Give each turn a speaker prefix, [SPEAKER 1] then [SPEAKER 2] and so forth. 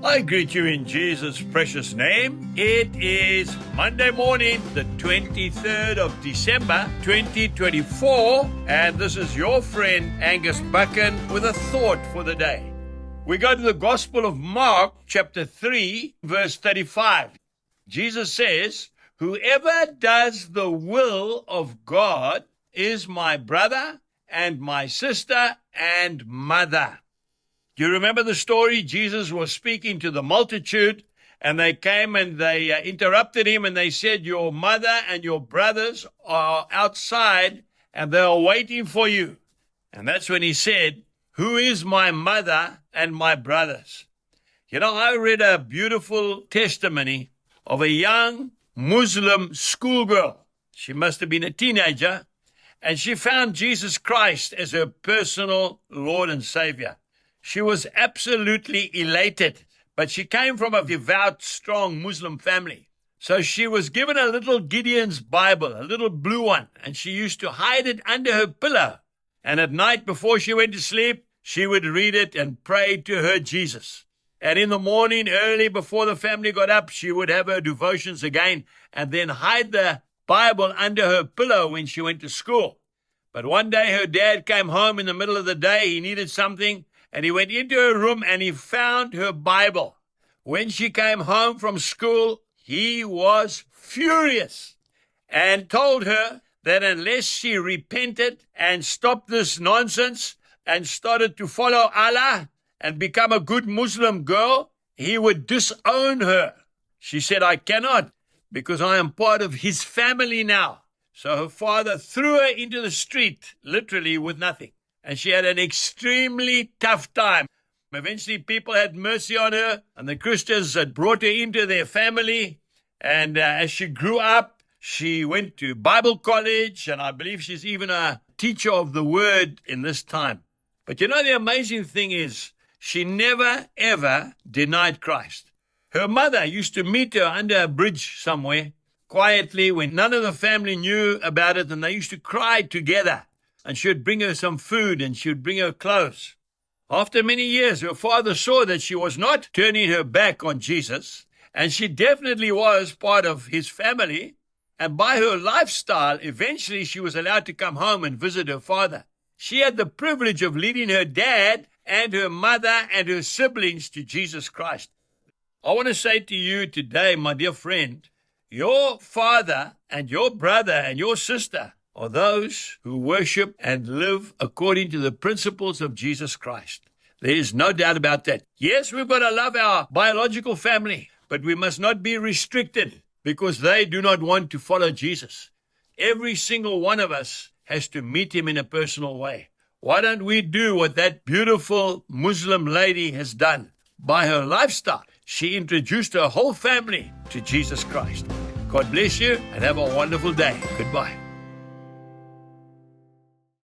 [SPEAKER 1] I greet you in Jesus' precious name. It is Monday morning, the 23rd of December, 2024, and this is your friend Angus Buchan with a thought for the day. We go to the Gospel of Mark, chapter 3, verse 35. Jesus says, "Whoever does the will of God is my brother and my sister and mother." Do you remember the story? Jesus was speaking to the multitude, and they came and they interrupted him, and they said, "Your mother and your brothers are outside, and they are waiting for you." And that's when he said, "Who is my mother and my brothers?" You know, I read a beautiful testimony of a young Muslim schoolgirl. She must have been a teenager, and she found Jesus Christ as her personal Lord and Savior. She was absolutely elated, but she came from a devout, strong Muslim family. So she was given a little Gideon's Bible, a little blue one, and she used to hide it under her pillow. And at night before she went to sleep, she would read it and pray to her Jesus. And in the morning, early before the family got up, she would have her devotions again and then hide the Bible under her pillow when she went to school. But one day her dad came home in the middle of the day. He needed something, and he went into her room and he found her Bible. When she came home from school, he was furious and told her that unless she repented and stopped this nonsense and started to follow Allah and become a good Muslim girl, he would disown her. She said, "I cannot, because I am part of his family now." So her father threw her into the street, literally with nothing. And she had an extremely tough time. Eventually, people had mercy on her, and the Christians had brought her into their family. And as she grew up, she went to Bible college, and I believe she's even a teacher of the word in this time. But you know, the amazing thing is, she never, ever denied Christ. Her mother used to meet her under a bridge somewhere, quietly, when none of the family knew about it, and they used to cry together. And she would bring her some food, and she would bring her clothes. After many years, her father saw that she was not turning her back on Jesus, and she definitely was part of his family. And by her lifestyle, eventually she was allowed to come home and visit her father. She had the privilege of leading her dad and her mother and her siblings to Jesus Christ. I want to say to you today, my dear friend, your father and your brother and your sister are those who worship and live according to the principles of Jesus Christ. There is no doubt about that. Yes, we've got to love our biological family, but we must not be restricted because they do not want to follow Jesus. Every single one of us has to meet him in a personal way. Why don't we do what that beautiful Muslim lady has done? By her lifestyle, she introduced her whole family to Jesus Christ. God bless you and have a wonderful day. Goodbye.